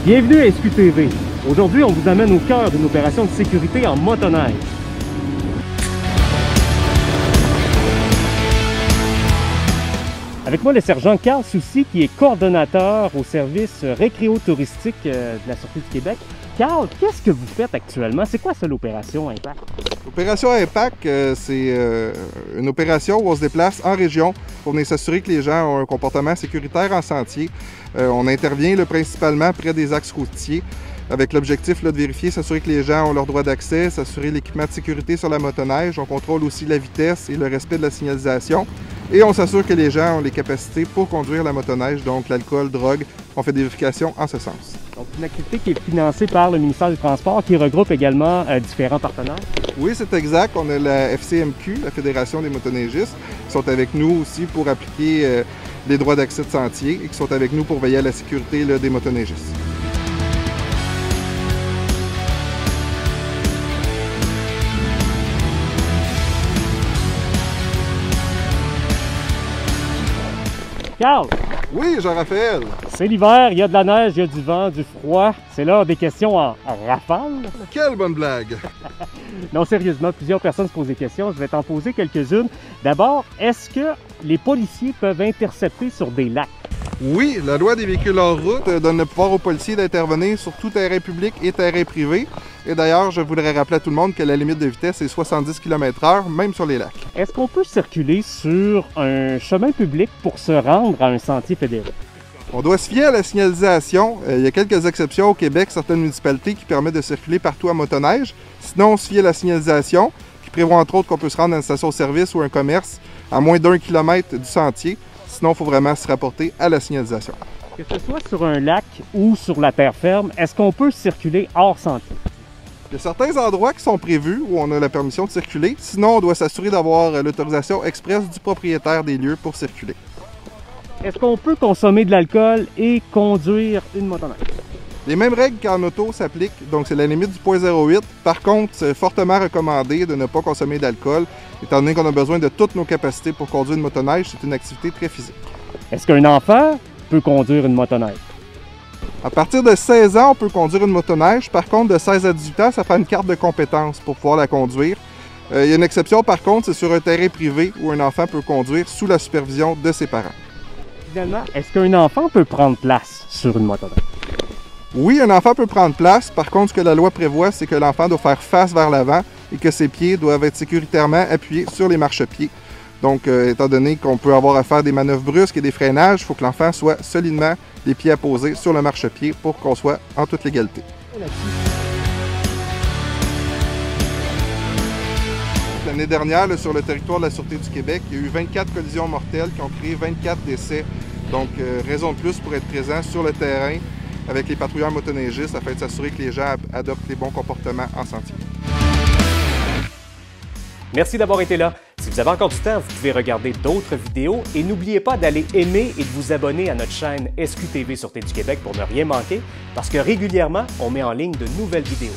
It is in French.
Bienvenue à SQTV. Aujourd'hui, on vous amène au cœur d'une opération de sécurité en motoneige. Avec moi, le sergent Carl Soucy, qui est coordonnateur au service récréo-touristique de la Sûreté du Québec. Carl, qu'est-ce que vous faites actuellement? C'est quoi ça, l'opération Impact? L'opération Impact, c'est une opération où on se déplace en région pour venir s'assurer que les gens ont un comportement sécuritaire en sentier. On intervient principalement près des axes routiers avec l'objectif de vérifier, s'assurer que les gens ont leur droit d'accès, s'assurer l'équipement de sécurité sur la motoneige. On contrôle aussi la vitesse et le respect de la signalisation. Et on s'assure que les gens ont les capacités pour conduire la motoneige, donc l'alcool, drogue. On fait des vérifications en ce sens. Donc, une activité qui est financée par le ministère du Transport, qui regroupe également différents partenaires. Oui, c'est exact. On a la FCMQ, la Fédération des motoneigistes, qui sont avec nous aussi pour appliquer les droits d'accès de sentier et qui sont avec nous pour veiller à la sécurité des motoneigistes. Carl! Oui, Jean-Raphaël! C'est l'hiver, il y a de la neige, il y a du vent, du froid. C'est l'heure des questions en rafale. Quelle bonne blague! Non, sérieusement, plusieurs personnes se posent des questions. Je vais t'en poser quelques-unes. D'abord, est-ce que les policiers peuvent intercepter sur des lacs? Oui, la loi des véhicules hors route donne le pouvoir aux policiers d'intervenir sur tout terrain public et terrain privé. Et d'ailleurs, je voudrais rappeler à tout le monde que la limite de vitesse est 70 km/h, même sur les lacs. Est-ce qu'on peut circuler sur un chemin public pour se rendre à un sentier fédéré? On doit se fier à la signalisation. Il y a quelques exceptions au Québec, certaines municipalités qui permettent de circuler partout à motoneige. Sinon, on se fie à la signalisation, qui prévoit entre autres qu'on peut se rendre à une station-service ou un commerce à moins d'1 kilomètre du sentier. Sinon, il faut vraiment se rapporter à la signalisation. Que ce soit sur un lac ou sur la terre ferme, est-ce qu'on peut circuler hors sentier? Il y a certains endroits qui sont prévus où on a la permission de circuler. Sinon, on doit s'assurer d'avoir l'autorisation expresse du propriétaire des lieux pour circuler. Est-ce qu'on peut consommer de l'alcool et conduire une motoneige? Les mêmes règles qu'en auto s'appliquent, donc c'est la limite du 0.08. Par contre, c'est fortement recommandé de ne pas consommer d'alcool, étant donné qu'on a besoin de toutes nos capacités pour conduire une motoneige. C'est une activité très physique. Est-ce qu'un enfant peut conduire une motoneige? À partir de 16 ans, on peut conduire une motoneige. Par contre, de 16 à 18 ans, ça prend une carte de compétence pour pouvoir la conduire. Il y a une exception, par contre, c'est sur un terrain privé où un enfant peut conduire sous la supervision de ses parents. Finalement, est-ce qu'un enfant peut prendre place sur une motoneige? Oui, un enfant peut prendre place. Par contre, ce que la loi prévoit, c'est que l'enfant doit faire face vers l'avant et que ses pieds doivent être sécuritairement appuyés sur les marchepieds. Donc, étant donné qu'on peut avoir à faire des manœuvres brusques et des freinages, il faut que l'enfant soit solidement les pieds apposés sur le marchepied pour qu'on soit en toute légalité. L'année dernière, sur le territoire de la Sûreté du Québec, il y a eu 24 collisions mortelles qui ont créé 24 décès. Donc, raison de plus pour être présent sur le terrain avec les patrouilleurs motoneigistes afin de s'assurer que les gens adoptent les bons comportements en sentier. Merci d'avoir été là. Si vous avez encore du temps, vous pouvez regarder d'autres vidéos et n'oubliez pas d'aller aimer et de vous abonner à notre chaîne SQTV Sûreté du Québec pour ne rien manquer parce que régulièrement, on met en ligne de nouvelles vidéos.